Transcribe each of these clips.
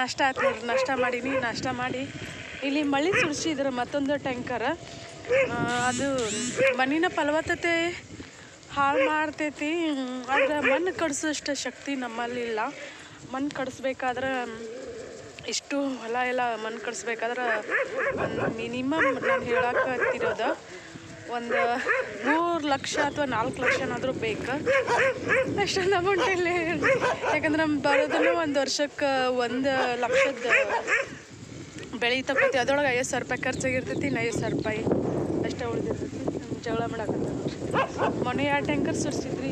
ನಾಷ್ಟ ಆಯ್ತು ನೋಡ್ರಿ. ನಾಷ್ಟ ಮಾಡಿ ಇಲ್ಲಿ ಮಳೆ ಸುರಿಸಿದ್ರೆ ಮತ್ತೊಂದು ಟ್ಯಾಂಕರ್ ಅದು ಮಣ್ಣಿನ ಫಲವತ್ತತೆ ಹಾಳು ಮಾಡ್ತೈತಿ. ಆದ್ರೆ ಮಣ್ಣು ಕಡಿಸೋಷ್ಟು ಶಕ್ತಿ ನಮ್ಮಲ್ಲಿಲ್ಲ. ಮಣ್ಣು ಕಡಿಸ್ಬೇಕಾದ್ರೆ ಇಷ್ಟು ಹೊಲ ಎಲ್ಲ ಮಣ್ಣು ಕಡಿಸ್ಬೇಕಾದ್ರೆ ಒಂದು ಮಿನಿಮಮ್ ನಾನು ಹೇಳಕತ್ತಿರೋದು ಒಂದು 3 ಲಕ್ಷ ಅಥವಾ 4 ಲಕ್ಷನಾದರೂ ಬೇಕು. ಅಷ್ಟೊಂದು ಅಮೌಂಟ್ ಇಲ್ಲೇ. ಯಾಕಂದ್ರೆ ನಮ್ಮ ಬರೋದನ್ನು ಒಂದು ವರ್ಷಕ್ಕೆ 1 ಲಕ್ಷದ ಬೆಳೆ ತಗೋತಿ. ಅದ್ರೊಳಗೆ 50,000 ರೂಪಾಯಿ ಖರ್ಚಾಗಿರ್ತೈತಿ. 50,000 ರೂಪಾಯಿ ಅಷ್ಟೇ ಉಳಿದಿರ್ತೈತಿ. ಜಗಳ ಮಾಡಕತ್ತ ಮೊನ್ನೆ 2 ಟ್ಯಾಂಕರ್ ಸುರಿಸಿದ್ರಿ.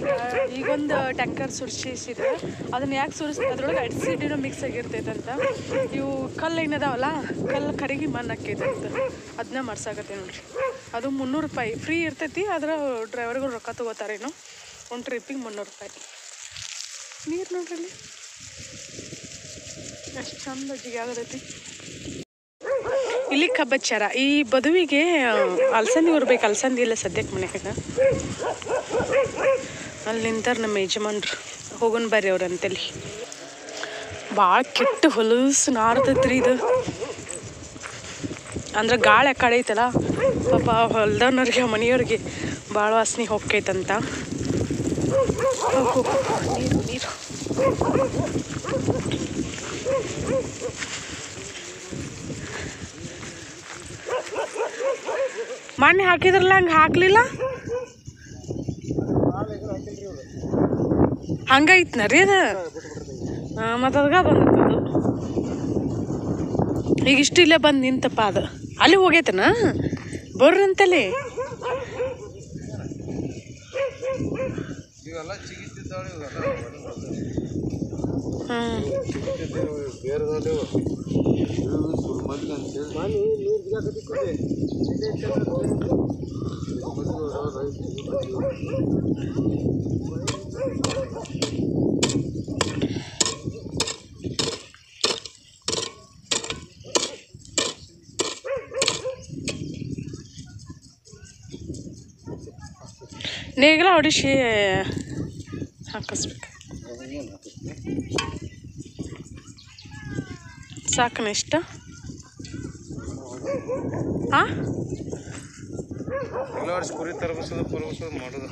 ಈಗೊಂದು ಟ್ಯಾಂಕರ್ ಸುರಿಸಿದ್ರೆ ಅದನ್ನು ಯಾಕೆ ಅದ್ರೊಳಗೆ ಅಡಿಸಿಡಿನೂ ಮಿಕ್ಸ್ ಆಗಿರ್ತೈತಂತ. ಇವು ಕಲ್ಲು ಏನದಾವಲ್ಲ, ಕಲ್ಲು ಕರಗಿ ಮಣ್ಣು ಹಾಕೈತಂತ. ಅದನ್ನ ಮಾಡ್ಸಾಕತ್ತೆ ನೋಡ್ರಿ. ಅದು 300 ರೂಪಾಯಿ ಫ್ರೀ ಇರ್ತೈತಿ. ಆದ್ರೆ ಡ್ರೈವರ್ಗಳು ರೊಕ್ಕ ತೊಗೋತಾರೇನೋ. ಒಂದು ಟ್ರಿಪ್ಪಿಗೆ 300 ರೂಪಾಯಿ. ನೀರು ನೋಡ್ರಿ ಅಲ್ಲಿ ಎಷ್ಟು ಚಂದ ಜಿಗಿ ಆಗತೈತಿ. ಇಲ್ಲಿ ಕಬ್ಬಚ್ಚಾರ. ಈ ಬದುವಿಗೆ ಅಲಸಂದಿ ಉರ್ಬೇಕು. ಅಲಸಂದಿ ಇಲ್ಲ ಸದ್ಯಕ್ಕೆ ಮನ್ಯಾಗ. ಅಲ್ಲಿ ನಿಂತಾರ ನಮ್ಮ ಯಜಮಾನ್ರು. ಹೋಗೋಣ ಬರ್ರಿ ಅವ್ರಂತಲ್ಲಿ. ಭಾಳ ಕೆಟ್ಟ ಹೊಲಸು ನಾರ್ತೈತ್ರಿ ಇದು. ಅಂದ್ರೆ ಗಾಳಿ ಆ ಕಡೆ ಐತಲ್ಲ, ಪಾಪ ಹೊಲ್ದವ್ನವ್ರಿಗೆ ಮನೆಯವ್ರಿಗೆ ಭಾಳ ವಾಸನೆ ಹೋಗ್ತೈತಂತ. ನೀರು ಮಣ್ಣು ಹಾಕಿದ್ರಲ್ಲ, ಹಂಗೆ ಹಾಕ್ಲಿಲ್ಲ. ಹಂಗೈತ್ನ ರೀ ಅದು. ಮತ್ತು ಅದ್ಗ ಬಂದದ್ದು. ಈಗ ಇಷ್ಟು ಇಲ್ಲೇ ಬಂದು ನಿಂತಪ್ಪ. ಅದು ಅಲ್ಲಿ ಹೋಗೈತನ ಬರ್ರಿ ಅಂತಲ್ಲಿ. ನೇಗಿಲ ಹೊಡಿಸಿ ಹಾಕಿಸ್ಬೇಕು. ಸಾಕನ ಇಷ್ಟ. ಹಾಂ, ಎಲ್ಲ ವರ್ಷ ಕುರಿ ತರಬಸೋದು ಪರಬಸೋದು ಮಾಡೋದು.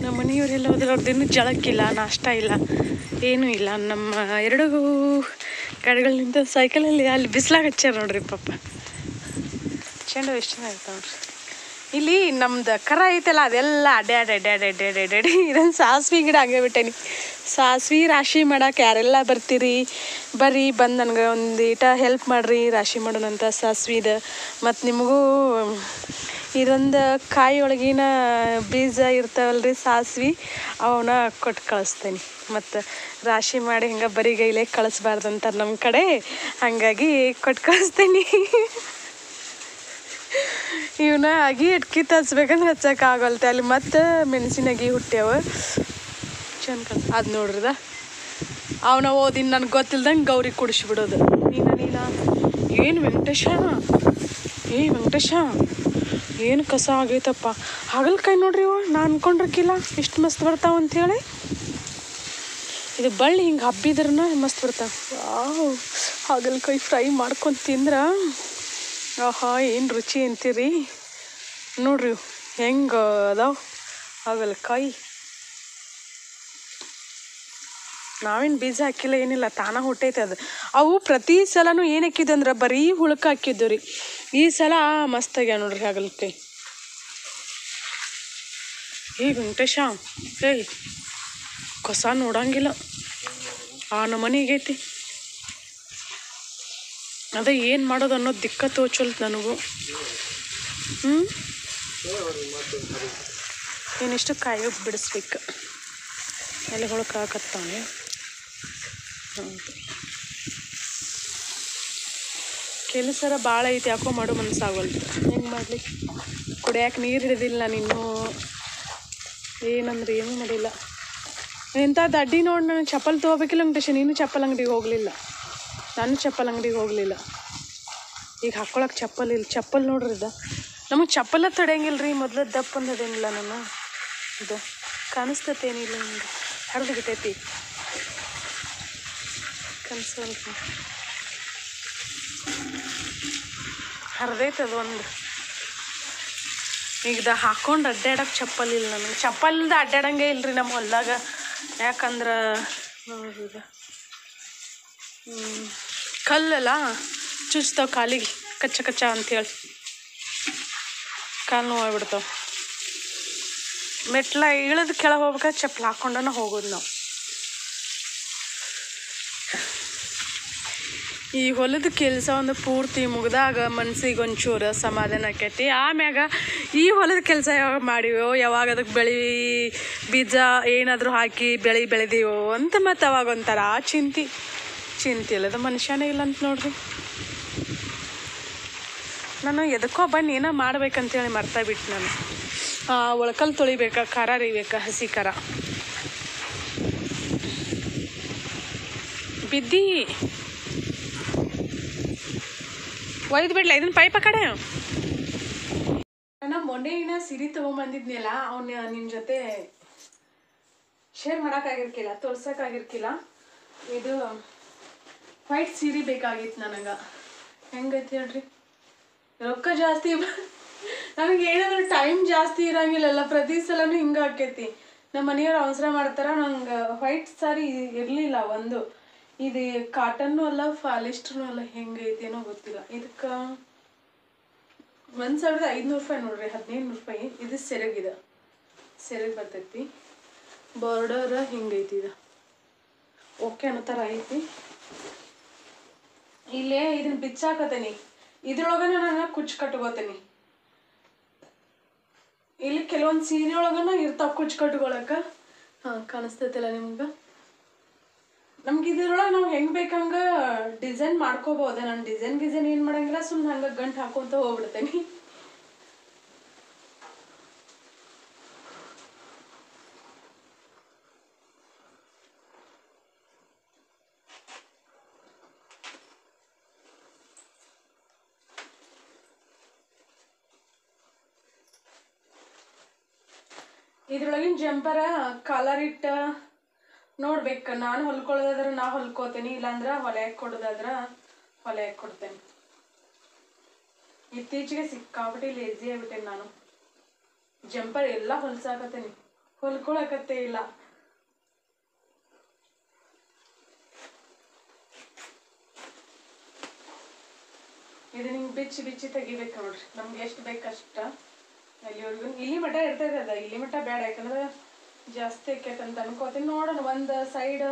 ನಮ್ಮ ಮನೆಯವರೆಲ್ಲ ಹೋದ್ರೆ ಅವ್ರದ್ದೇನು ಜಳಕ್ಕಿಲ್ಲ, ನಾಷ್ಟ ಇಲ್ಲ, ಏನೂ ಇಲ್ಲ. ನಮ್ಮ 2 ಗಾಡಿಗಳಿಂದ ಸೈಕಲಲ್ಲಿ ಅಲ್ಲಿ ಬಿಸಿಲಾಗ ಹಚ್ಚಾರ ನೋಡ್ರಿ. ಪಾಪ ಚೆಂಡು ಎಷ್ಟು ಚೆನ್ನಾಗಿರ್ತಾವ ನೋಡ್ರಿ. ಇಲ್ಲಿ ನಮ್ದು ಕರ ಐತಲ್ಲ, ಅದೆಲ್ಲ ಅಡ್ಡಾಡಿ ಇದೊಂದು ಸಾಸ್ವಿ ಗಿಡ ಹಂಗೆ ಬಿಟ್ಟೇನಿ. ಸಾಸ್ವಿ ರಾಶಿ ಮಾಡಕ್ಕೆ ಯಾರೆಲ್ಲ ಬರ್ತೀರಿ ಬರ್ರಿ, ಬಂದು ನನಗೆ ಒಂದೀಟ ಹೆಲ್ಪ್ ಮಾಡಿರಿ ರಾಶಿ ಮಾಡೋಣಂತ ಸಾಸ್ವಿದು. ಮತ್ತು ನಿಮಗೂ ಇದೊಂದು ಕಾಯಿ ಒಳಗಿನ ಬೀಜ ಇರ್ತಾವಲ್ರಿ ಸಾಸ್ವಿ, ಅವನ್ನ ಕೊಟ್ಟು ಕಳಿಸ್ತೇನೆ. ಮತ್ತು ರಾಶಿ ಮಾಡಿ ಹಿಂಗೆ ಬರಿಗೈಲೇ ಕಳಿಸ್ಬಾರ್ದಂತಾರೆ ನಮ್ಮ ಕಡೆ, ಹಾಗಾಗಿ ಕೊಟ್ಟು ಕಳಿಸ್ತೇನೆ. ಇವನ್ನ ಅಗಿ ಇಟ್ಕಿತ್ತು ಹಚ್ಬೇಕಂದ್ರೆ ಹಚ್ಚೋಕ್ಕಾಗಲ್ತೆ. ಅಲ್ಲಿ ಮತ್ತು ಮೆಣಸಿನಗಿ ಹುಟ್ಟ್ಯಾವ ಚಂದ ಅದು ನೋಡ್ರಿದ. ಅವನ ಓದಿನ ನನಗೆ ಗೊತ್ತಿಲ್ದಂಗೆ ಗೌರಿ ಕುಡಿಸ್ಬಿಡೋದು. ನೀನ ಏನು ವೆಂಕಟೇಶ, ವೆಂಕಟೇಶ ಏನು ಕಸ ಆಗೈತಪ್ಪ. ಹಾಗಲ್ಕಾಯಿ ನೋಡ್ರಿ ಇವು, ನಾನು ಅನ್ಕೊಂಡ್ರಕ್ಕಿಲ್ಲ ಇಷ್ಟು ಮಸ್ತ್ ಬರ್ತಾವ ಅಂಥೇಳಿ. ಇದು ಬಳ್ಳಿ ಹಿಂಗೆ ಹಬ್ಬಿದ್ರನ ಮಸ್ತ್ ಬರ್ತಾವ. ಹಾಗಲ್ಕಾಯಿ ಫ್ರೈ ಮಾಡ್ಕೊಂಡು ತಿಂದ್ರೆ ಆಹಾ ಏನು ರುಚಿ ಅಂತೀರಿ ನೋಡ್ರಿ. ಹೆಂಗೆ ಅದಾವ ಹಾಗಲ್ಕಾಯಿ. ನಾವೇನು ಬೀಜ ಹಾಕಿಲ್ಲ, ಏನಿಲ್ಲ, ತಾನ ಹುಟ್ಟೈತೆ ಅದು. ಅವು ಪ್ರತಿ ಸಲನೂ ಏನು ಹಾಕಿದ್ದು ಅಂದ್ರೆ ಬರೀ ಹುಳಕ್ಕೆ ಹಾಕಿದ್ದು ರೀ. ಈ ಸಲ ಮಸ್ತಾಗ್ಯಾವ ನೋಡ್ರಿ ಹಾಗಲ್ಕಾಯಿ. ವೆಂಕಟೇಶ ಕಸ ನೋಡಂಗಿಲ್ಲ, ಆ ನಮನೆ ಆಗೈತಿ. ಅದೇ ಏನು ಮಾಡೋದು ಅನ್ನೋದು ದಿಕ್ಕತ್ತು ತೋಚಲ್ತು ನನಗೂ. ಏನಿಷ್ಟು ಕಾಯಿ ಬಿಡಿಸ್ಬೇಕು. ಎಲೆ ಹೊಳಕ್ಕೆ ಹಾಕತ್ತಾನೆ. ಕೆಲಸರ ಭಾಳ ಐತಿ, ಯಾಕೋ ಮಾಡೋ ಮನಸ್ಸಾಗಲ್ತು. ಹೆಂಗೆ ಮಾಡಲಿ? ಕುಡಿಯಾಕೆ ನೀರು ಹಿಡಿದಿಲ್ಲ ನೀನು. ಏನಂದ್ರೆ ಏನೂ ಮಾಡಿಲ್ಲ. ಎಂಥದ್ದು ಅಡ್ಡಿ ನೋಡಿ, ನಾನು ಚಪ್ಪಲ್ ತೊಗೋಬೇಕಿಲ್ಲ ವೆಂಕಟೇಶ. ನೀನು ಚಪ್ಪಲ್ ಅಂಗಡಿಗೆ ಹೋಗಲಿಲ್ಲ, ನಾನು ಚಪ್ಪಲ್ ಅಂಗಡಿಗೆ ಹೋಗಲಿಲ್ಲ. ಈಗ ಹಾಕ್ಕೊಳಕ್ಕೆ ಚಪ್ಪಲ್ ಇಲ್ಲ. ಚಪ್ಪಲ್ ನೋಡ್ರಿ ಇದು ನಮಗೆ ಚಪ್ಪಲ ತಡೆಯಂಗಿಲ್ಲ ರೀ. ಮೊದಲು ದಪ್ಪ ಅಂದದೇನಿಲ್ಲ ನಾನು. ಇದು ಕಾಣಿಸ್ತತೇನಿಲ್ಲ ನಿಮ್ಗೆ, ಹರಿದು ಬಿಟ್ಟೈತಿ ಕನ್ಸಲ್ರಿ, ಹರಿದೈತದ ಒಂದು. ಈಗ ಹಾಕೊಂಡು ಅಡ್ಡಾಡಕ್ಕೆ ಚಪ್ಪಲ್ ಇಲ್ಲ ನನಗೆ. ಚಪ್ಪಲ್ ಇಲ್ದ ಅಡ್ಡಾಡಂಗೆ ಇಲ್ರಿ ನಮ್ಮ ಹೊಲ್ದಾಗ. ಯಾಕಂದ್ರೆ ನೋಡ್ರಿ ಕಲ್ಲಲ್ಲ ಚುಚ್ತಾವ ಕಾಲಿಗೆ, ಕಚ್ಚ ಕಚ್ಚ ಅಂಥೇಳಿ ಕಾಲು ನೋವಾಗ್ಬಿಡ್ತಾವೆ. ಮೆಟ್ಲ ಇಳಿದು ಕೆಳಗೆ ಹೋಗ್ಬೇಕಾದ್ರೆ ಚಪ್ಪಲ್ ಹಾಕ್ಕೊಂಡನ ಹೋಗೋದು ನಾವು. ಈ ಹೊಲದ ಕೆಲಸ ಒಂದು ಪೂರ್ತಿ ಮುಗಿದಾಗ ಮನ್ಸಿಗೆ ಒಂಚೂರು ಸಮಾಧಾನ ಆಕೈತಿ. ಆಮ್ಯಾಗ ಈ ಹೊಲದ ಕೆಲಸ ಯಾವಾಗ ಮಾಡಿವೋ, ಯಾವಾಗ ಅದಕ್ಕೆ ಬೆಳೆ ಬೀಜ ಏನಾದರೂ ಹಾಕಿ ಬೆಳೆದೀವೋ ಅಂತ ಮತ್ತು ಅವಾಗ ಒಂಥರ ಚಿಂತೆ ಇಲ್ಲದ ಮನುಷ್ಯನೇ ಇಲ್ಲ ಅಂತ ನೋಡ್ರಿ. ನಾನು ಎದಕ್ಕೋ ಬನ್ನಿ ಏನೋ ಮಾಡ್ಬೇಕಂತೇಳಿ ಮರ್ತಾಬಿಟ್ಟು ನಾನು. ಒಳಕಲ್ ತೊಳಿಬೇಕಾ, ಖಾರ ರೀಬೇಕಾ, ಹಸಿ ಖಾರ ಬಿದ್ದಿ ಒಯ್ದು ಬಿಡ್ಲ ಇದನ್ನ ಪೈಪ ಕಡೆ. ನಾನು ಮೊನ್ನೆ ಸೀರೆ ತೊಗೊಂಬಂದಿದ್ನಲ್ಲ, ಅವನ್ನ ನಿಮ್ಮ ಜೊತೆ ಶೇರ್ ಮಾಡೋಕ್ಕಾಗಿರ್ಕಿಲ್ಲ, ತೋರ್ಸೋಕ್ಕಾಗಿರ್ಕಿಲ್ಲ. ಇದು ವೈಟ್ ಸೀರೆ ಬೇಕಾಗಿತ್ತು ನನಗೆ. ಹೆಂಗೈತಿ ಹೇಳ್ರಿ, ರೊಕ್ಕ ಜಾಸ್ತಿ ನನಗೆ ಏನಾದರೂ ಟೈಮ್ ಜಾಸ್ತಿ ಇರೋಂಗಿಲ್ಲಲ್ಲ. ಪ್ರತಿ ಸಲನೂ ಹಿಂಗೆ ಆಕೈತಿ. ನಮ್ಮ ಮನೆಯವ್ರು ಅವಸರ ಮಾಡ್ತಾರೆ. ನಂಗೆ ವೈಟ್ ಸಾರಿ ಇರಲಿಲ್ಲ ಒಂದು. ಇದು ಕಾಟನ್ನು ಅಲ್ಲ, ಪಾಲಿಸ್ಟ್ರೂ ಅಲ್ಲ, ಹೆಂಗೈತೇನೋ ಗೊತ್ತಿಲ್ಲ. ಇದಕ್ಕೆ 1500 ರೂಪಾಯಿ ನೋಡ್ರಿ, 1500 ರೂಪಾಯಿ. ಇದು ಸೆರಗಿದೆ, ಸೆರಗ್ ಬರ್ತೈತಿ. ಬಾರ್ಡರ್ ಹಿಂಗೈತಿ. ಇದು ಓಕೆ ಅನ್ನೋ ಥರ ಐತಿ. ಇಲ್ಲೇ ಇದನ್ನ ಬಿಚ್ಚಾಕತೀನಿ, ಇದ್ರೊಳಗನ ನಾನು ಕುಚ್ಚು ಕಟ್ಕೋತೀನಿ. ಇಲ್ಲಿ ಕೆಲವೊಂದು ಸೀರೆ ಒಳಗನ ಇರ್ತಾವ ಕುಚ್ಚು ಕಟ್ಕೊಳಕ್ಕೆ. ಕಾಣಿಸ್ತೈತಿಲ್ಲ ನಿಮ್ಗೆ? ನಮ್ಗೆ ಇದ್ರೊಳಗೆ ನಾವು ಹೆಂಗೆ ಬೇಕಂಗೆ ಡಿಸೈನ್ ಮಾಡ್ಕೋಬೋದು. ನಾನು ಡಿಸೈನ್ ಏನು ಮಾಡಂಗಿಲ್ಲ, ಸುಮ್ಮನೆ ಹಂಗೆ ಗಂಟು ಹಾಕೊಂತ ಹೋಗ್ಬಿಡ್ತೇನೆ. ಇದ್ರೊಳಗಿನ ಜಂಪರ ಕಲರ್ ಇಟ್ಟು ನೋಡ್ಬೇಕು. ನಾನು ಹೊಲ್ಕೊಳ್ಳೋದಾದ್ರೆ ನಾ ಹೊಲ್ಕೋತೀನಿ, ಇಲ್ಲಾಂದ್ರೆ ಹೊಲೆಯಕ್ಕೆ ಕೊಡೋದಾದ್ರೆ ಹೊಲೆಯಕ್ಕೆ ಕೊಡ್ತೇನೆ. ಇತ್ತೀಚೆಗೆ ಸಿಕ್ಕಾಬಿಟ್ಟು ಲೇಜಿ ಆಗ್ಬಿಟ್ಟೇನೆ ನಾನು. ಜಂಪರ್ ಎಲ್ಲ ಹೊಲ್ಸಾಕತ್ತೇನಿ, ಹೊಲ್ಕೊಳಕತ್ತೇ ಇಲ್ಲ. ಇದು ನಿಂಗೆ ಬಿಚ್ಚಿ ತೆಗಿಬೇಕು ನೋಡ್ರಿ. ನಮ್ಗೆ ಎಷ್ಟು ಬೇಕಷ್ಟ ಅಲ್ಲಿವರೆಗೂ. ಇಲ್ಲಿ ಮಠ ಇರ್ತೈತೆ ಅದ, ಇಲ್ಲಿ ಮಠ ಬೇಡ, ಯಾಕಂದ್ರೆ ಜಾಸ್ತಿ ಆಕೈತಂತ ಅನ್ಕೋತೀನಿ. ನೋಡೋಣ, ಒಂದು ಸೈಡ್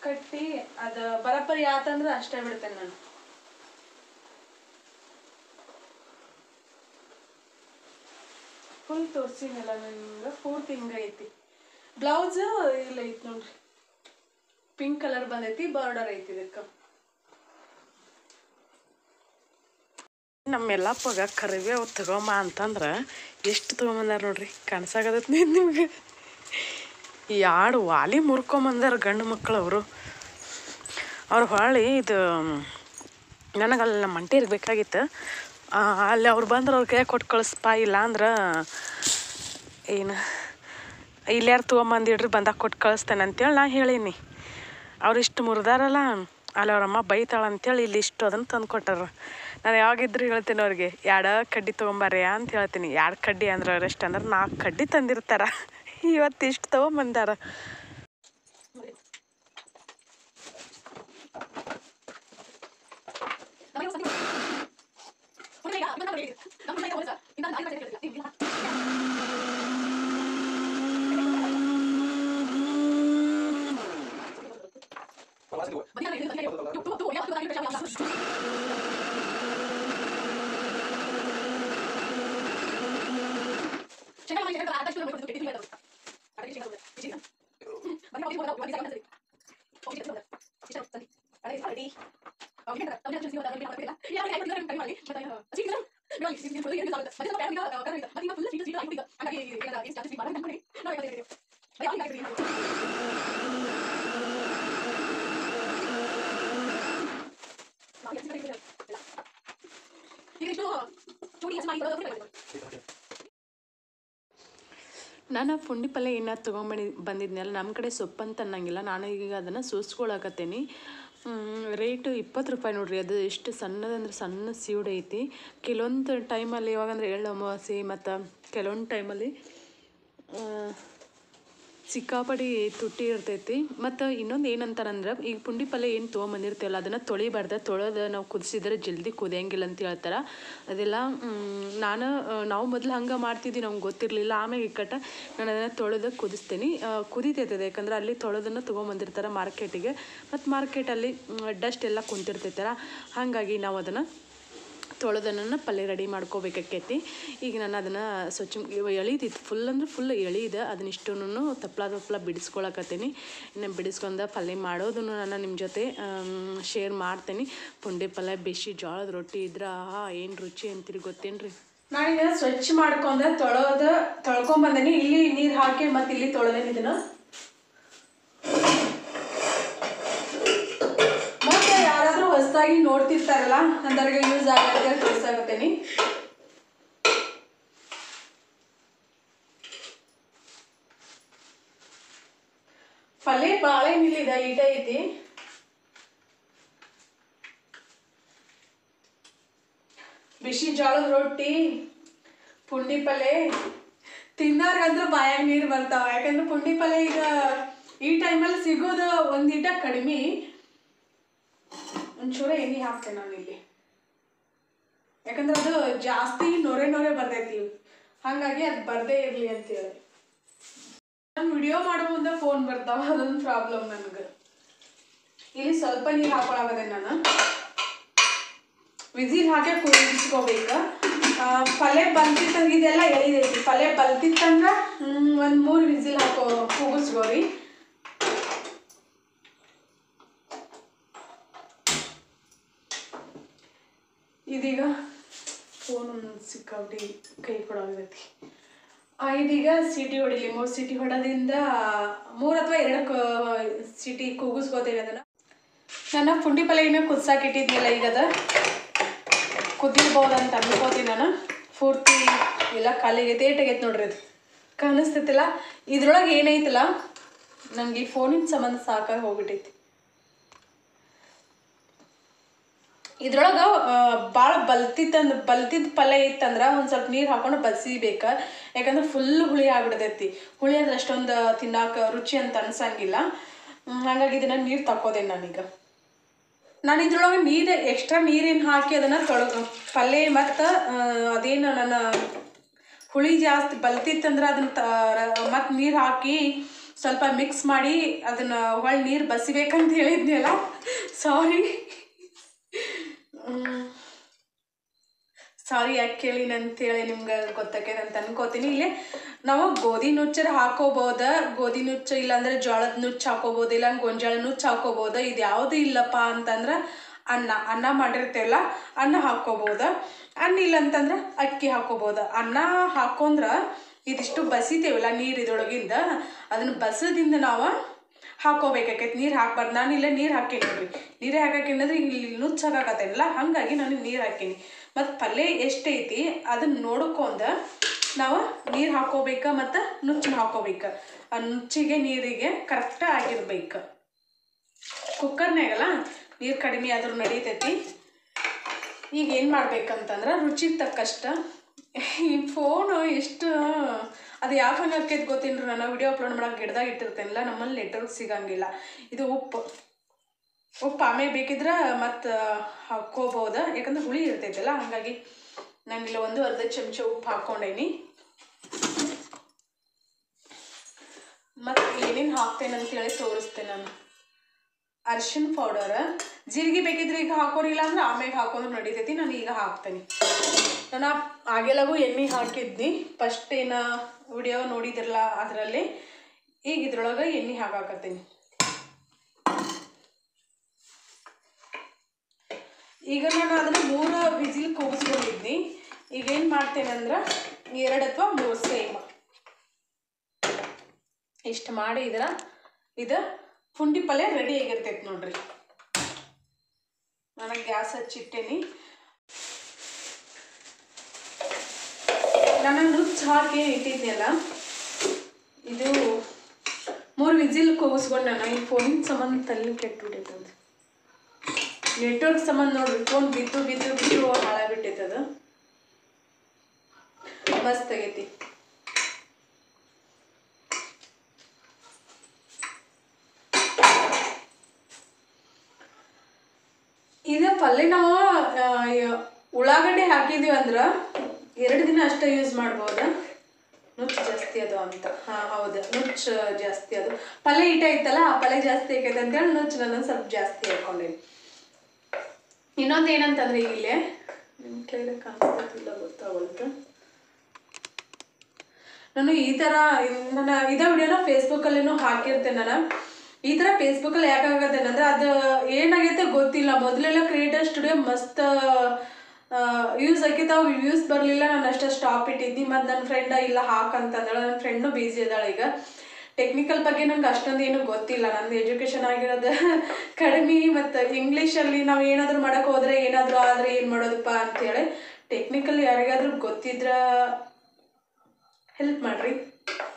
ಕಟ್ಟಿ ಅದು ಬರಬ್ಬರಿ ಆತಂದ್ರೆ ಅಷ್ಟೇ ಬಿಡ್ತೇನೆ ನಾನು. ಫುಲ್ ತೋರ್ಸಿನಲ್ಲ ನಿಮ್ಗೆ, ಪೂರ್ತಿ ಹಿಂಗೈತಿ. ಬ್ಲೌಸ್ ಇಲ್ಲ ಐತಿ ನೋಡ್ರಿ, ಪಿಂಕ್ ಕಲರ್ ಬಂದೈತಿ, ಬಾರ್ಡರ್ ಐತಿ ಇದಕ್ಕೆ. ನಮ್ಮೆಲ್ಲಪ್ಪಗ ಕರಿಬೇವು ತಗೊಂಬ ಅಂತಂದ್ರೆ ಎಷ್ಟು ತೊಗೊಂಬಂದಾರ ನೋಡ್ರಿ, ಕಾಣಿಸಾಗದತ್ ನಿಮ್ಗೆ. ಎರಡು ವಾಲಿ ಮುರ್ಕೊಂಬಂದಾರ ಗಂಡು ಮಕ್ಕಳು ಅವರು. ಅವ್ರು ಹೊಳ್ಳಿ ಇದು ನನಗೆ ಅಲ್ಲಿ ನಮ್ಮ ಮಂಟಿ ಇರಬೇಕಾಗಿತ್ತು. ಅಲ್ಲಿ ಅವ್ರು ಬಂದ್ರೆ ಅವ್ರ ಕೈಯಾಗ ಕೊಟ್ಟು ಕಳಿಸ್ಪ, ಇಲ್ಲ ಅಂದ್ರೆ ಏನು ಇಲ್ಲಿ ಯಾರು ತೊಗೊಂಬಂದಿಡ್ರಿ ಬಂದಾಗ ಕೊಟ್ಟು ಕಳಿಸ್ತೇನೆ ಅಂತೇಳಿ ನಾ ಹೇಳೀನಿ. ಅವ್ರು ಇಷ್ಟು ಮುರಿದಾರಲ್ಲ, ಅಲ್ಲಿ ಅವ್ರಮ್ಮ ಬೈತಾಳ ಅಂತೇಳಿ ಇಲ್ಲಿ ಇಷ್ಟು ಅದನ್ನು ತಂದು ಕೊಟ್ಟಾರ. ನಾನು ಯಾವಾಗಿದ್ರು ಹೇಳ್ತೀನಿ ಅವ್ರಿಗೆ, 2 ಕಡ್ಡಿ ತೊಗೊಂಬಾರ್ಯಾ ಅಂತ ಹೇಳ್ತೀನಿ. 2 ಕಡ್ಡಿ ಅಂದ್ರೆ ಅವ್ರು ಅಂದ್ರೆ 4 ಕಡ್ಡಿ ತಂದಿರ್ತಾರ. ಇವತ್ತು ಇಷ್ಟು ತೊಗೊಂಬಂದಾರ. ನಾನು ಪುಂಡಿ ಪಲ್ಯ ಏನಾದ್ರು ಬಂದಿದ್ನಲ್ಲ, ನಮ್ಮ ಕಡೆ ಸೊಪ್ಪು ಅಂತ ಅನ್ನಂಗಿಲ್ಲ. ನಾನು ಈಗ ಅದನ್ನು ಸೋಸ್ಕೊಳಕತ್ತೀನಿ. ರೇಟು 20 ರೂಪಾಯಿ ನೋಡ್ರಿ. ಅದು ಎಷ್ಟು ಸಣ್ಣದಂದ್ರೆ ಸಣ್ಣ ಸೀಡೆ ಐತಿ. ಕೆಲವೊಂದು ಟೈಮಲ್ಲಿ ಯಾವಾಗಂದ್ರೆ ಎಳ್ಳು ಅಮಾವಾಸ್ಯೆ ಮತ್ತು ಕೆಲವೊಂದು ಟೈಮಲ್ಲಿ ಸಿಕ್ಕಾಪಡಿ ತುಟ್ಟಿ ಇರ್ತೈತಿ. ಮತ್ತು ಇನ್ನೊಂದು ಏನಂತಾರಂದ್ರೆ, ಈಗ ಪುಂಡಿ ಪಲ್ಯ ಏನು ತೊಗೊಂಬಂದಿರ್ತೀವಲ್ಲ ಅದನ್ನು ತೊಳಿಬಾರ್ದು. ತೊಳೆದು ನಾವು ಕುದಿಸಿದ್ರೆ ಜಲ್ದಿ ಕುದಿಯಂಗಿಲ್ಲ ಅಂತ ಹೇಳ್ತಾರೆ. ಅದೆಲ್ಲ ನಾವು ಮೊದಲು ಹಂಗೆ ಮಾಡ್ತಿದ್ವಿ, ನಮ್ಗೆ ಗೊತ್ತಿರಲಿಲ್ಲ. ಆಮೇಲೆ ಇಕ್ಕಟ್ಟ ನಾನು ಅದನ್ನು ತೊಳೆದು ಕುದಿಸ್ತೀನಿ. ಕುದಿತೈತದೆ, ಯಾಕಂದ್ರೆ ಅಲ್ಲಿ ತೊಳೆದನ್ನು ತೊಗೊಂಬಂದಿರ್ತಾರೆ ಮಾರ್ಕೆಟಿಗೆ. ಮತ್ತು ಮಾರ್ಕೆಟಲ್ಲಿ ಡಸ್ಟ್ ಎಲ್ಲ ಕುಂತಿರ್ತೈತಲ್ಲ, ಹಾಗಾಗಿ ನಾವು ಅದನ್ನು ತೊಳೆದನ್ನು ಪಲ್ಯ ರೆಡಿ ಮಾಡ್ಕೋಬೇಕಾಕೈತಿ. ಈಗ ನಾನು ಅದನ್ನು ಸ್ವಚ್ಛ ಎಳಿದಿತ್ತು, ಫುಲ್ ಅಂದ್ರೆ ಫುಲ್ ಎಳಿದೆ. ಅದನ್ನಿಷ್ಟನ್ನು ತಪ್ಪಲ ಬಿಡಿಸ್ಕೊಳಕತ್ತೀನಿ. ಇನ್ನು ಬಿಡಿಸ್ಕೊಂಡು ಪಲ್ಯ ಮಾಡೋದನ್ನು ನಾನು ನಿಮ್ಮ ಜೊತೆ ಶೇರ್ ಮಾಡ್ತೀನಿ. ಪುಂಡಿ ಪಲ್ಯ ಬಿಸಿ ಜೋಳದ ರೊಟ್ಟಿ ಇದ್ರೆ ಏನು ರುಚಿ ಅಂತೀರಿ ಗೊತ್ತೇನ್ರಿ. ನಾನೀಗ ಸ್ವಚ್ಛ ಮಾಡ್ಕೊಂಡು ತೊಳ್ಕೊಂಬಂದೇನಿ. ಇಲ್ಲಿ ನೀರು ಹಾಕಿ ಮತ್ತು ಇಲ್ಲಿ ತೊಳೆದೇನಿ ಇದನ್ನು. ಹೊಸದಾಗಿ ನೋಡ್ತಿರ್ತಾರಲ್ಲ ಅಂದವ್ರಿಗೆ ಯೂಸ್ ಆಗುತ್ತೆ ತೋರಿಸಾಕತ್ತೇನಿ. ಪಲ್ಯ ಬಾಳೆ ನಿಲ್ಲಿದ ಈಟ ಐತಿ. ಬಿಸಿ ಜೋಳದ ರೊಟ್ಟಿ, ಪುಂಡಿ ಪಲ್ಯ ತಿನ್ನೋರ್ಗಂದ್ರೂ ಬಾಯಾಗ ನೀರು ಬರ್ತಾವ. ಯಾಕಂದ್ರೆ ಪುಂಡಿ ಪಲ್ಯ ಈಗ ಈ ಟೈಮಲ್ಲಿ ಸಿಗೋದು ಒಂದೀಟ ಕಡಿಮೆ. ಒಂಚೂರ ಎಣ್ಣೆ ಹಾಕ್ತೇನೆ ನಾನು ಇಲ್ಲಿ, ಯಾಕಂದ್ರೆ ಅದು ಜಾಸ್ತಿ ನೊರೆ ಬರ್ತೈತಿ. ಹಾಗಾಗಿ ಅದು ಬರದೇ ಇರಲಿ ಅಂತೇಳಿ ನಾನು ವಿಡಿಯೋ ಮಾಡೋ ಮುಂದೆ ಫೋನ್ ಬರ್ತಾವ, ಅದೊಂದು ಪ್ರಾಬ್ಲಮ್ ನನಗೆ. ಇಲ್ಲಿ ಸ್ವಲ್ಪ ನೀರು ಹಾಕೊಳಕದೆ. ನಾನು ವಿಸಿಲ್ ಹಾಕಿ ಕುದಿಸ್ಕೋಬೇಕು. ಪಲ್ಯ ಬಲ್ತಿತ್ತಂದ್ರೆ ಇದೆಲ್ಲ ಎಳಿದೈತಿ. ಪಲ್ಯ ಬಲ್ತಿತ್ತಂದ್ರೆ ಒಂದು 3 ವಿಸಿಲ್ ಕೂಗಿಸ್ಕೋರಿ. ಇದೀಗ ಫೋನ್ ಸಿಕ್ಕಾಬಿಟ್ಟು ಕೈ ಕೊಡಾಗೈತಿ. ಇದೀಗ ಸಿಟಿ ಹೊಡಿಲಿ. 3 ಸಿಟಿ ಹೊಡೋದ್ರಿಂದ 3 ಅಥವಾ 2 ಸಿಟಿ ಕೂಗಿಸ್ಕೋತೇವೆ ಅದನ್ನು. ನಾನು ಪುಂಡಿ ಪಲ್ಯ ಏನೋ ಕುದಿಸಾಕಿಟ್ಟಿದ್ನಿಲ್ಲ, ಈಗ ಅದು ಕುದಿರ್ಬೋದಂತ ಅನ್ಕೋತೀನಿ ನಾನು. ಪೂರ್ತಿ ಎಲ್ಲ ಖಾಲಿಗೆ ತೇಟಾಗೈತೆ ನೋಡ್ರಿ. ಅದು ಕಾಣಿಸ್ತೈತಿಲ್ಲ. ಇದ್ರೊಳಗೆ ಏನೈತಲ್ಲ, ನನಗೆ ಈ ಫೋನಿನ ಸಂಬಂಧ ಸಾಕಾಗಿ ಹೋಗ್ಬಿಟ್ಟೈತಿ. ಇದ್ರೊಳಗೆ ಭಾಳ ಬಲ್ತಿದ್ದ ಪಲ್ಯ ಇತ್ತಂದ್ರೆ ಒಂದು ಸ್ವಲ್ಪ ನೀರು ಹಾಕೊಂಡು ಬಸಿಬೇಕು. ಯಾಕಂದ್ರೆ ಫುಲ್ ಹುಳಿ ಆಗ್ಬಿಡ್ತೈತಿ. ಹುಳಿ ಅಂದ್ರೆ ಅಷ್ಟೊಂದು ತಿನ್ನೋಕೆ ರುಚಿ ಅಂತ ಅನ್ಸಂಗಿಲ್ಲ. ಹಾಗಾಗಿ ಇದನ್ನು ನೀರು ತಕ್ಕೋದೇನೆ ನಾನೀಗ. ನಾನು ಇದ್ರೊಳಗೆ ಎಕ್ಸ್ಟ್ರಾ ನೀರೇನು ಹಾಕಿ ಅದನ್ನು ಪಲ್ಯ ಮತ್ತು ಅದೇನು ನನ್ನ ಹುಳಿ ಜಾಸ್ತಿ ಬಲ್ತಿತ್ತಂದ್ರೆ ಅದನ್ನು ಮತ್ತು ನೀರು ಹಾಕಿ ಸ್ವಲ್ಪ ಮಿಕ್ಸ್ ಮಾಡಿ ಅದನ್ನು ಹೊಳ್ಳಿ ನೀರು ಬಸಿಬೇಕಂತ ಹೇಳಿದ್ನಲ್ಲ, ಸಾರಿ ಯಾಕೆ ಕೇಳಿನ ಅಂತೇಳಿ ನಿಮ್ಗೆ ಗೊತ್ತಾಕೈತೆ ಅಂತ ಅನ್ಕೋತೀನಿ. ಇಲ್ಲಿ ನಾವು ಗೋಧಿ ನುಚ್ಚರ ಹಾಕೋಬೋದ, ಗೋಧಿ ನುಚ್ಚು ಇಲ್ಲಾಂದ್ರೆ ಜೋಳದ ನುಚ್ಚು ಹಾಕೋಬೋದು, ಇಲ್ಲ ಗೊಂಜಾಳ ನುಚ್ಚು ಹಾಕೋಬೋದು. ಇದು ಯಾವುದು ಇಲ್ಲಪ್ಪ ಅಂತಂದ್ರೆ ಅನ್ನ ಮಾಡಿರ್ತೇವಲ್ಲ ಅನ್ನ ಹಾಕೋಬೋದು. ಅನ್ನ ಇಲ್ಲಂತಂದ್ರೆ ಅಕ್ಕಿ ಹಾಕೋಬೋದು. ಅನ್ನ ಹಾಕೊಂಡ್ರೆ ಇದಿಷ್ಟು ಬಸಿತೇವಲ್ಲ ನೀರು ಇದ್ರೊಳಗಿಂದ, ಅದನ್ನು ಬಸದಿಂದ ನಾವು ಹಾಕೋಬೇಕಾಕೈತಿ. ನೀರು ಹಾಕ್ಬಾರ್ದು. ನಾನು ಇಲ್ಲೇ ನೀರು ಹಾಕೀನಿ ನೋಡ್ರಿ. ನೀರೇ ಹಾಕೀನಂದ್ರೆ ಇಲ್ಲಿ ನುಚ್ಚು ಹಾಕಾಕತ್ತೇನಲ್ಲ, ಹಾಗಾಗಿ ನಾನು ನೀರು ಹಾಕೀನಿ. ಮತ್ತು ಪಲ್ಯ ಎಷ್ಟೈತಿ ಅದನ್ನು ನೋಡ್ಕೊಂಡು ನಾವು ನೀರು ಹಾಕೋಬೇಕು ಮತ್ತು ನುಚ್ಚು ಹಾಕೋಬೇಕು. ಆ ನುಚ್ಚಿಗೆ ನೀರಿಗೆ ಕರೆಕ್ಟ್ ಆಗಿರ್ಬೇಕು. ಕುಕ್ಕರ್ನಾಗಲ್ಲ ನೀರು ಕಡಿಮೆ ಆದ್ರೂ ನಡೀತೈತಿ. ಈಗ ಏನು ಮಾಡ್ಬೇಕಂತಂದ್ರೆ ರುಚಿಗೆ ತಕ್ಕಷ್ಟು ಈ ಫೋನು ಎಷ್ಟು ಅದು ಯಾವ ಫೋನ್ ಹಾಕೈತೆ ಗೊತ್ತೇನ್ರಿ. ನಾನು ವಿಡಿಯೋ ಅಪ್ಲೋಡ್ ಮಾಡೋಕೆ ಗಿಡದಾಗ ಇಟ್ಟಿರ್ತೇನಲ್ಲ, ನಮ್ಮಲ್ಲಿ ನೆಟ್ವರ್ಕ್ ಸಿಗಂಗಿಲ್ಲ. ಇದು ಉಪ್ಪು ಆಮೇಲೆ ಬೇಕಿದ್ರೆ ಮತ್ತು ಹಾಕೋಬೋದು, ಯಾಕಂದ್ರೆ ಹುಳಿ ಇರ್ತೈತಲ್ಲ. ಹಾಗಾಗಿ ನಾನಿಲ್ಲ 1 ಚಮಚ ಉಪ್ಪು ಹಾಕ್ಕೊಂಡೇನಿ. ಮತ್ತು ಏನೇನು ಹಾಕ್ತೇನೆ ಅಂತೇಳಿ ತೋರಿಸ್ತೇನೆ ನಾನು. ಅರಿಶಿನ ಪೌಡರ್, ಜೀರಿಗೆ ಬೇಕಿದ್ರೆ ಈಗ ಹಾಕೋರಿಲ್ಲ ಅಂದ್ರೆ ಆಮೇಲೆ ಹಾಕೋದ್ರೆ ನಡೀತೈತಿ. ನಾನು ಈಗ ಹಾಕ್ತೇನೆ. ನಾನು ಆಗೆಲ್ಲಗೂ ಎಣ್ಣೆ ಹಾಕಿದ್ನಿ, ಫಸ್ಟ್ ಏನು ವಿಡಿಯೋ ನೋಡಿದ್ರಲ್ಲ ಅದರಲ್ಲಿ. ಈಗ ಇದ್ರೊಳಗೆ ಎಣ್ಣೆ ಹಾಕಾಕತ್ತೀನಿ. ಈಗ ನಾನು ಅದನ್ನು 3 ವಿಸಿಲ್ ಕೂಗಿಸ್ಕೊಂಡಿದ್ನಿ. ಈಗೇನು ಮಾಡ್ತೇನೆ ಅಂದ್ರೆ 2 ಅಥವಾ 3 ಸೇಮ್ ಇಷ್ಟು ಮಾಡಿ ಇದು ಪುಂಡಿ ಪಲ್ಯ ರೆಡಿ ಆಗಿರ್ತೈತೆ ನೋಡ್ರಿ. ನಾನು ಗ್ಯಾಸ್ ಹಚ್ಚಿಟ್ಟೇನಿ. ನಾನು ನುಚ್ಚು ಹಾಕಿ ಇಟ್ಟಿದ್ನಲ್ಲ ಇದು 3 ವಿಸಿಲ್ ಕೂಗಿಸ್ಕೊಂಡು ನಾನು ಈ ಫೋನಿನ ಸಂಬಂಧ ತಲೆ ಕೆಟ್ಟುಬಿಟ್ಟೈತಂತ. ನೆಟ್ವರ್ಕ್ ಸಂಬಂಧ ನೋಡ್ರಿ ಫೋನ್ ಬಿದ್ದು ಹಾಳಾಗ್ಬಿಟ್ಟೈತದ. ಮಸ್ತ್ ಆಗೈತಿ. ಇದು ಪಲ್ಯ ನಾವು ಉಳ್ಳಾಗಡ್ಡಿ ಹಾಕಿದೀವಿ ಅಂದ್ರೆ 2 ದಿನ ಅಷ್ಟೇ ಯೂಸ್ ಮಾಡ್ಬೋದು. ನುಚ್ಚು ಜಾಸ್ತಿ ಅದು ಅಂತ. ಹೌದು, ನುಚ್ಚು ಜಾಸ್ತಿ ಅದು. ಪಲ್ಯ ಹಿಟ್ಟ ಐತಲ್ಲ, ಆ ಪಲ್ಯ ಜಾಸ್ತಿ ಆಕೈತೆ ಅಂತೇಳಿ ನುಚ್ಚು ನಾನು ಸ್ವಲ್ಪ ಜಾಸ್ತಿ ಹಾಕೊಂಡೇನಿ. ಇನ್ನೊಂದು ಏನಂತಂದ್ರೆ ಈಗ ಇಲ್ಲೇ ನಿಮ್ಮ ಕೈಲಿ ಕಾಣಿಸ್ತಿಲ್ಲ, ಗೊತ್ತಾಗಲ್ತು. ನಾನು ಈ ಥರ ನನ್ನ ಇದೇ ವಿಡಿಯೋನ ಫೇಸ್ಬುಕ್ಕಲ್ಲೇನೂ ಹಾಕಿರ್ತೇನೆ. ನಾನು ಈ ಥರ ಫೇಸ್ಬುಕ್ಕಲ್ಲಿ ಯಾಕಾಗತ್ತೇನಂದ್ರೆ ಅದು ಏನಾಗೈತೆ ಗೊತ್ತಿಲ್ಲ. ಮೊದಲೆಲ್ಲ ಕ್ರಿಯೇಟರ್ ಸ್ಟುಡಿಯೋ ಮಸ್ತ್ ಯೂಸ್ ಆಕೈತೆ. ಅವು ವ್ಯೂಸ್ ಬರಲಿಲ್ಲ, ನಾನು ಅಷ್ಟೇ ಸ್ಟಾಪ್ ಇಟ್ಟಿದ್ನಿ. ಮತ್ತು ನನ್ನ ಫ್ರೆಂಡ ಇಲ್ಲ ಹಾಕಂತಂದಳ. ನನ್ನ ಫ್ರೆಂಡು ಬಿಸಿ ಇದ್ದಾಳೆ. ಈಗ ಟೆಕ್ನಿಕಲ್ ಬಗ್ಗೆ ನಂಗೆ ಅಷ್ಟೊಂದು ಏನೂ ಗೊತ್ತಿಲ್ಲ. ನಂದು ಎಜುಕೇಷನ್ ಆಗಿರೋದು ಕಡಿಮೆ. ಮತ್ತು ಇಂಗ್ಲೀಷಲ್ಲಿ ನಾವು ಏನಾದರೂ ಮಾಡೋಕ್ಕೆ ಹೋದರೆ ಏನಾದರೂ ಆದರೆ ಏನು ಮಾಡೋದಪ್ಪ ಅಂಥೇಳಿ ಟೆಕ್ನಿಕಲ್ ಯಾರಿಗಾದ್ರೂ ಗೊತ್ತಿದ್ರೆ ಹೆಲ್ಪ್ ಮಾಡಿರಿ.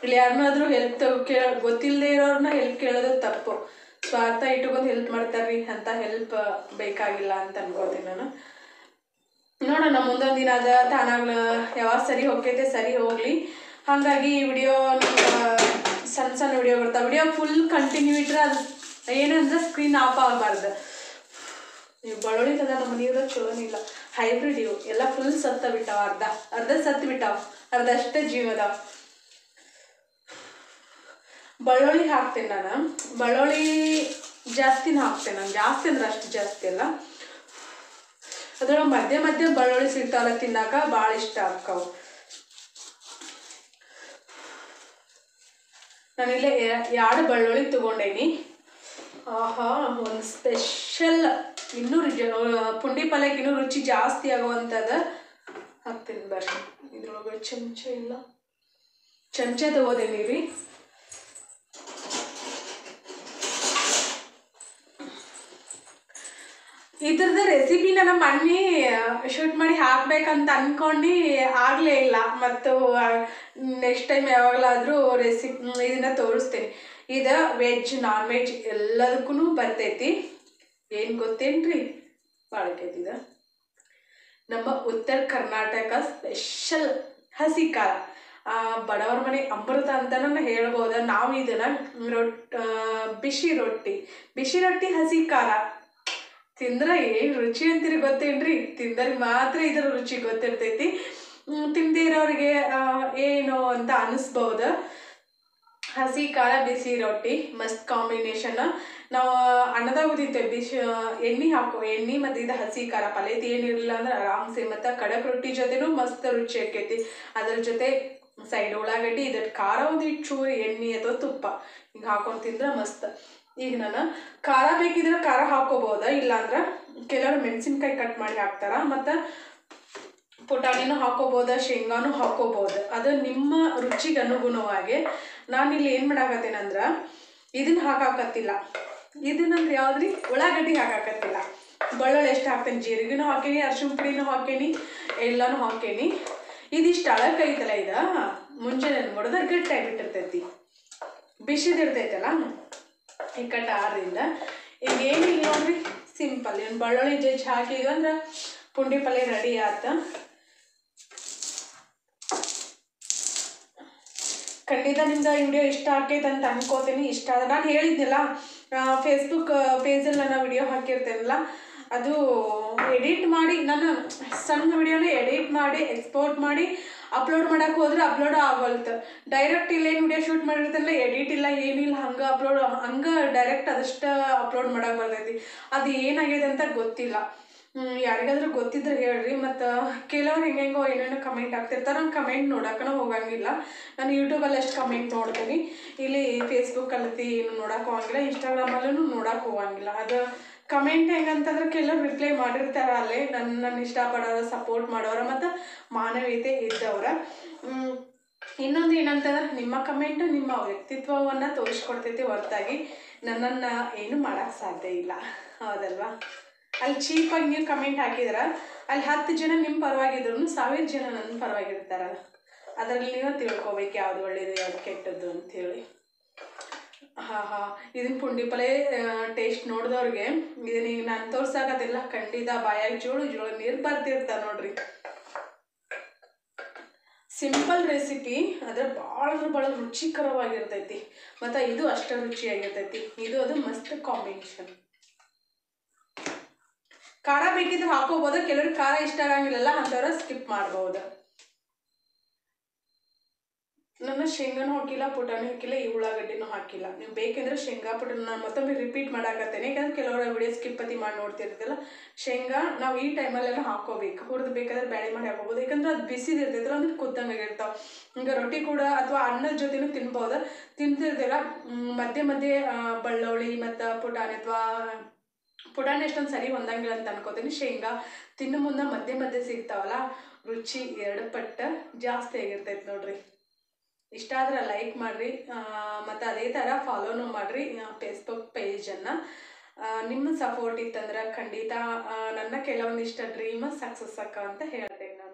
ಇಲ್ಲಿ ಯಾರನ್ನಾದ್ರೂ ಹೆಲ್ಪ್ ಗೊತ್ತಿಲ್ಲದೆ ಇರೋರನ್ನ ಹೆಲ್ಪ್ ಕೇಳೋದು ತಪ್ಪು. ಸ್ವಾರ್ಥ ಇಟ್ಕೊಂಡು ಹೆಲ್ಪ್ ಮಾಡ್ತಾರ್ರಿ, ಅಂತ ಹೆಲ್ಪ್ ಬೇಕಾಗಿಲ್ಲ ಅಂತ ಅನ್ಕೋತೀನಿ ನಾನು. ನೋಡೋಣ ಮುಂದೊಂದು ದಿನ ಅದ ತಾನಾಗ್ಲ ಯಾವಾಗ ಸರಿ ಹೋಗ್ತೈತೆ ಸರಿ ಹೋಗಲಿ. ಹಾಗಾಗಿ ಈ ವಿಡಿಯೋ ಸಣ್ಣ ವಿಡಿಯೋ ಬರ್ತಾವೆ. ವಿಡಿಯೋ ಫುಲ್ ಕಂಟಿನ್ಯೂ ಇಟ್ರೆ ಅದು ಏನಂದ್ರೆ ಸ್ಕ್ರೀನ್ ಆಫ್ ಆಗಬಾರ್ದು. ನೀವು ಬೆಳ್ಳುಳ್ಳಿ ತದ ನಮ್ಮ ಮನೆಯವ್ರ ಚಲೋನಿಲ್ಲ, ಹೈಬ್ರಿಡ್ ಇವು ಎಲ್ಲ ಫುಲ್ ಸತ್ತ ಬಿಟ್ಟಾವ. ಅರ್ಧ ಸತ್ತು ಬಿಟ್ಟಾವ, ಅರ್ಧ ಅಷ್ಟೇ ಜೀವದಾವ. ಬೆಳ್ಳುಳ್ಳಿ ಹಾಕ್ತೇನೆ ನಾನು. ಬೆಳ್ಳುಳ್ಳಿ ಜಾಸ್ತಿನ ಹಾಕ್ತೇನೆ ನಾನು. ಜಾಸ್ತಿ ಅಂದ್ರೆ ಅಷ್ಟು ಜಾಸ್ತಿ ಅಲ್ಲ. ಅದ್ರೊಳಗೆ ಮಧ್ಯೆ ಬೆಳ್ಳುಳ್ಳಿ ಸಿಗ್ತಾವಲ್ಲ ತಿನ್ನಾಕ ಭಾಳ ಇಷ್ಟ ಆಗ್ತಾವ. ನಾನಿಲ್ಲೇ 2 ಬೆಳ್ಳುಳ್ಳಿ ತಗೊಂಡೇನಿ. ಒಂದು ಸ್ಪೆಷಲ್ ಇನ್ನೂ ಪುಂಡಿ ಪಲ್ಯಕ್ಕೆ ಇನ್ನೂ ರುಚಿ ಜಾಸ್ತಿ ಆಗುವಂಥದ್ದು ಹಾಕ್ತೀನಿ ಬರ್ರಿ. ಇದ್ರೊಳಗೆ ಚಮಚ ಇಲ್ಲ, ಚಮಚ ತಗೋದೇನಿ ರೀ. ಇದ್ರದ್ದು ರೆಸಿಪಿನ ನಮ್ಮ ಮಮ್ಮಿ ಶೂಟ್ ಮಾಡಿ ಹಾಕ್ಬೇಕಂತ ಅಂದ್ಕೊಂಡು ಆಗಲೇ ಇಲ್ಲ. ಮತ್ತು ನೆಕ್ಸ್ಟ್ ಟೈಮ್ ಯಾವಾಗಲಾದರೂ ಇದನ್ನು ತೋರಿಸ್ತೇನೆ. ಇದು ವೆಜ್ ನಾನ್ ವೆಜ್ ಎಲ್ಲದಕ್ಕೂ ಬರ್ತೈತಿ. ಏನು ಗೊತ್ತೇನ್ರಿ, ಬಾಳಕೈತಿ ಇದು ನಮ್ಮ ಉತ್ತರ ಕರ್ನಾಟಕ ಸ್ಪೆಷಲ್ ಹಸಿ ಖಾರ. ಬಡವರ ಮನೆ ಅಮೃತ ಅಂತಲೂ ಹೇಳ್ಬೋದು. ನಾವು ಇದನ್ನು ಬಿಸಿ ರೊಟ್ಟಿ ಹಸಿ ಖಾರ ತಿಂದ್ರೆ ಏನು ರುಚಿ ಅಂತೀರಿ ಗೊತ್ತೇನ್ರಿ? ತಿಂದ್ರೆ ಮಾತ್ರ ಇದರ ರುಚಿ ಗೊತ್ತಿರ್ತೈತಿ. ತಿಂದಿರೋರಿಗೆ ಏನು ಅಂತ ಅನಿಸ್ಬೋದು. ಹಸಿ ಖಾರ ಬಿಸಿ ರೊಟ್ಟಿ ಮಸ್ತ್ ಕಾಂಬಿನೇಷನ್. ನಾವು ಅನ್ನದಾಗ ತಿಂತೇವೆ. ಎಣ್ಣೆ ಮತ್ತು ಇದು ಹಸಿ ಖಾರ ಪಲ್ಯದ ಏನಿರಲಿಲ್ಲ ಅಂದ್ರೆ ಆರಾಮ್ಸೆ. ಮತ್ತು ಕಡಕ್ ರೊಟ್ಟಿ ಜೊತೆನೂ ಮಸ್ತ್ ರುಚಿ ಆಕೈತಿ. ಅದ್ರ ಜೊತೆ ಸೈಡ್ ಉಳ್ಳಾಗಡ್ಡಿ, ಇದಕ್ಕೆ ಖಾರ ಒಂದಿಟ್ಟು ಎಣ್ಣೆ ಅಥವಾ ತುಪ್ಪ ಹಿಂಗೆ ಹಾಕೊಂಡು ತಿಂದ್ರೆ ಮಸ್ತ್. ಈಗ ನಾನು ಖಾರ ಬೇಕಿದ್ರೆ ಖಾರ ಹಾಕೋಬೋದ, ಇಲ್ಲಾಂದ್ರೆ ಕೆಲವರು ಮೆಣಸಿನ್ಕಾಯಿ ಕಟ್ ಮಾಡಿ ಹಾಕ್ತಾರ. ಮತ್ತು ಪುಟಾಣಿನೂ ಹಾಕೋಬೋದ, ಶೇಂಗಾನು ಹಾಕೋಬೋದು. ಅದು ನಿಮ್ಮ ರುಚಿಗೆ ಅನುಗುಣವಾಗಿ. ನಾನಿಲ್ಲಿ ಏನು ಮಾಡಾಕತ್ತೇನಂದ್ರೆ ಇದನ್ನು ಹಾಕಾಕತ್ತಿಲ್ಲ. ಇದನ್ನಂದ್ರೆ ಯಾವ್ದ್ರಿ, ಉಳ್ಳಾಗಡ್ಡಿ ಹಾಕಾಕತ್ತಿಲ್ಲ. ಬೆಳ್ಳುಳ್ಳಿ ಎಷ್ಟು ಹಾಕ್ತೇನೆ, ಜೀರಿಗೆನೂ ಹಾಕೇನಿ, ಅರ್ಶಿಣ ಪುಡಿನೂ ಹಾಕೇನಿ, ಎಲ್ಲನೂ ಹಾಕೇನಿ. ಇದಿಷ್ಟು ಅಳಕೈತಲ್ಲ, ಇದು ಮುಂಜಾನೆ ನೋಡಿದ್ರೆ ಗಟ್ಟಿಯಾಗಿಬಿಟ್ಟಿರ್ತೈತಿ, ಬಿಸಿದಿರ್ತೈತಲ್ಲ ಇಕ್ಕಟ್ಟ ಆದ್ರಿಂದ. ಈಗ ಏನಿಲ್ಲ ನೋಡ್ರಿ, ಸಿಂಪಲ್. ಏನು ಬೆಳ್ಳುಳ್ಳಿ ಜಜ್ಜಿ ಹಾಕಿದ್ವಿ ಅಂದ್ರೆ ಪುಂಡಿ ಪಲ್ಯ ರೆಡಿ ಆತ. ಖಂಡಿತ ನಿಮ್ಗೆ ಈ ವಿಡಿಯೋ ಇಷ್ಟ ಆಕೈತೆ ಅಂತ ಅನ್ಕೋತೀನಿ. ಇಷ್ಟ ಆದ ನಾನು ಹೇಳಿದ್ನಲ್ಲ ಫೇಸ್ಬುಕ್ ಪೇಜಲ್ಲಿ ನಾನು ವಿಡಿಯೋ ಹಾಕಿರ್ತೇನಲ್ಲ, ಅದು ಎಡಿಟ್ ಮಾಡಿ ನಾನು ಸಣ್ಣ ವಿಡಿಯೋನ ಎಡಿಟ್ ಮಾಡಿ ಎಕ್ಸ್ಪೋರ್ಟ್ ಮಾಡಿ ಅಪ್ಲೋಡ್ ಮಾಡೋಕೆ ಹೋದ್ರೆ ಅಪ್ಲೋಡ್ ಆಗೋಲ್ತು. ಡೈರೆಕ್ಟ್ ಇಲ್ಲೇನು ವಿಡಿಯೋ ಶೂಟ್ ಮಾಡಿರ್ತಲ್ಲ, ಎಡಿಟ್ ಇಲ್ಲ ಏನಿಲ್ಲ, ಹಂಗೆ ಡೈರೆಕ್ಟ್ ಅದಷ್ಟು ಅಪ್ಲೋಡ್ ಮಾಡೋಕೆ ಬರ್ತೈತಿ. ಅದು ಏನಾಗಿದೆ ಅಂತ ಗೊತ್ತಿಲ್ಲ. ಯಾರಿಗಾದ್ರೂ ಗೊತ್ತಿದ್ರೆ ಹೇಳ್ರಿ. ಮತ್ತು ಕೆಲವ್ರು ಹೆಂಗೆಂಗೋ ಏನೇನೋ ಕಮೆಂಟ್ ಆಗ್ತಿರ್ತಾರೆ. ನಾನು ಕಮೆಂಟ್ ನೋಡೋಕ್ಕೂ ಹೋಗಂಗಿಲ್ಲ. ನಾನು ಯೂಟ್ಯೂಬಲ್ಲಿ ಎಷ್ಟು ಕಮೆಂಟ್ ನೋಡ್ತೀನಿ, ಇಲ್ಲಿ ಫೇಸ್ಬುಕ್ಕಲ್ಲಿ ಏನು ನೋಡೋಕೆ ಹೋಗಂಗಿಲ್ಲ, ಇನ್ಸ್ಟಾಗ್ರಾಮಲ್ಲೂ ನೋಡೋಕೆ ಹೋಗಂಗಿಲ್ಲ. ಅದು ಕಮೆಂಟ್ ಹೆಂಗಂತಂದ್ರೆ ಕೆಲವ್ರು ರಿಪ್ಲೈ ಮಾಡಿರ್ತಾರೆ ಅಲ್ಲೇ. ನನ್ನ ಇಷ್ಟಪಡೋರು, ಸಪೋರ್ಟ್ ಮಾಡೋರು ಮತ್ತು ಮಾನವೀಯತೆ ಇದ್ದವ್ರ. ಇನ್ನೊಂದು ಏನಂತಂದ್ರೆ ನಿಮ್ಮ ಕಮೆಂಟು ನಿಮ್ಮ ವ್ಯಕ್ತಿತ್ವವನ್ನು ತೋರಿಸ್ಕೊಡ್ತೈತಿ ಹೊರತಾಗಿ ನನ್ನನ್ನು ಏನು ಮಾಡೋಕ್ಕೆ ಸಾಧ್ಯ ಇಲ್ಲ, ಹೌದಲ್ವಾ? ಅಲ್ಲಿ ಚೀಪಾಗಿ ನೀವು ಕಮೆಂಟ್ ಹಾಕಿದ್ರೆ ಅಲ್ಲಿ 10 ಜನ ನಿಮ್ಮ ಪರವಾಗಿದ್ರು 1000 ಜನ ನನ್ನ ಪರವಾಗಿರ್ತಾರಲ್ಲ. ಅದರಲ್ಲಿ ನೀವು ತಿಳ್ಕೊಬೇಕು ಯಾವುದು ಒಳ್ಳೇದು ಯಾವುದು ಕೆಟ್ಟದ್ದು ಅಂಥೇಳಿ. ಹಾಂ ಇದನ್ನ ಪುಂಡಿ ಪಲ್ಯ ಟೇಸ್ಟ್ ನೋಡಿದವ್ರಿಗೆ ಇದನ್ನ ಈಗ ನಾನು ತೋರ್ಸಾಕತ್ತಿಲ್ಲ, ಖಂಡಿತ ಬಾಯಾಗಿ ಜೋಳು ನೀರು ಬರ್ತಿರ್ತಾವೆ ನೋಡ್ರಿ. ಸಿಂಪಲ್ ರೆಸಿಪಿ ಆದರೆ ಭಾಳ ಅಂದ್ರೆ ಭಾಳ ರುಚಿಕರವಾಗಿರ್ತೈತಿ, ಮತ್ತು ಇದು ಅಷ್ಟೇ ರುಚಿಯಾಗಿರ್ತೈತಿ. ಇದು ಅದು ಮಸ್ತ್ ಕಾಂಬಿನೇಷನ್. ಖಾರ ಬೇಕಿದ್ರೆ ಹಾಕೋಬೋದು, ಕೆಲವ್ರಿಗೆ ಖಾರ ಇಷ್ಟ ಆಗಂಗಿಲ್ಲಲ್ಲ ಅಂಥವ್ರು ಸ್ಕಿಪ್ ಮಾಡ್ಬೋದು. ನನ್ನ ಶೇಂಗಾನೂ ಹಾಕಿಲ್ಲ, ಪುಟಾಣಿ ಹಾಕಿಲ್ಲ, ಈ ಉಳ್ಳಾಗಡ್ಡಿನೂ ಹಾಕಿಲ್ಲ. ನೀವು ಬೇಕೆಂದ್ರೆ ಶೇಂಗಾ ಪುಟಾಣಿ ನಾನು ಮತ್ತೊಮ್ಮೆ ರಿಪೀಟ್ ಮಾಡಾಕತ್ತೇನೆ, ಯಾಕಂದ್ರೆ ಕೆಲವರ ವಿಡಿಯೋ ಸ್ಕಿಪ್ಪತಿ ಮಾಡಿ ನೋಡ್ತಿರ್ತಿಲ್ಲ. ಶೇಂಗಾ ನಾವು ಈ ಟೈಮಲ್ಲೆಲ್ಲ ಹಾಕೋಬೇಕು, ಹುರಿದು ಬೇಕಾದ್ರೆ ಬ್ಯಾಳೆ ಮಾಡಿ ಹಾಕೋಬೋದು, ಯಾಕಂದ್ರೆ ಅದು ಬಿಸಿದಿರ್ತೈತಲ್ಲ ಅಂದ್ರೆ ಕುದ್ದಂಗೆ ಆಗಿರ್ತಾವೆ. ಹಿಂಗೆ ರೊಟ್ಟಿ ಕೂಡ ಅಥವಾ ಅನ್ನದ ಜೊತೆನೂ ತಿನ್ಬೋದು. ತಿಂತಿರ್ತಿಲ್ಲ ಮಧ್ಯೆ ಮಧ್ಯೆ ಬೆಳ್ಳುಳ್ಳಿ ಮತ್ತು ಪುಟಾಣಿ ಅಥವಾ ಪುಟಾಣಿ ಅಷ್ಟೊಂದು ಸರಿ ಹೊಂದಂಗಿಲ್ಲ ಅಂತ ಅನ್ಕೋತೀನಿ. ಶೇಂಗಾ ತಿನ್ನು ಮುಂದೆ ಮಧ್ಯೆ ಸಿಗ್ತಾವಲ್ಲ, ರುಚಿ 2 ಪಟ್ಟು ಜಾಸ್ತಿ ಆಗಿರ್ತೈತೆ ನೋಡ್ರಿ. ಇಷ್ಟ ಆದ್ರೆ ಲೈಕ್ ಮಾಡಿರಿ, ಮತ್ತು ಅದೇ ಥರ ಫಾಲೋನು ಮಾಡಿರಿ ಫೇಸ್ಬುಕ್ ಪೇಜನ್ನು. ನಿಮ್ಮ ಸಪೋರ್ಟ್ ಇತ್ತಂದ್ರೆ ಖಂಡಿತ ನನ್ನ ಕೆಲವೊಂದಿಷ್ಟು ಡ್ರೀಮ್ ಸಕ್ಸಸ್ ಅಕ್ಕ ಅಂತ ಹೇಳ್ತೇನೆ ನಾನು.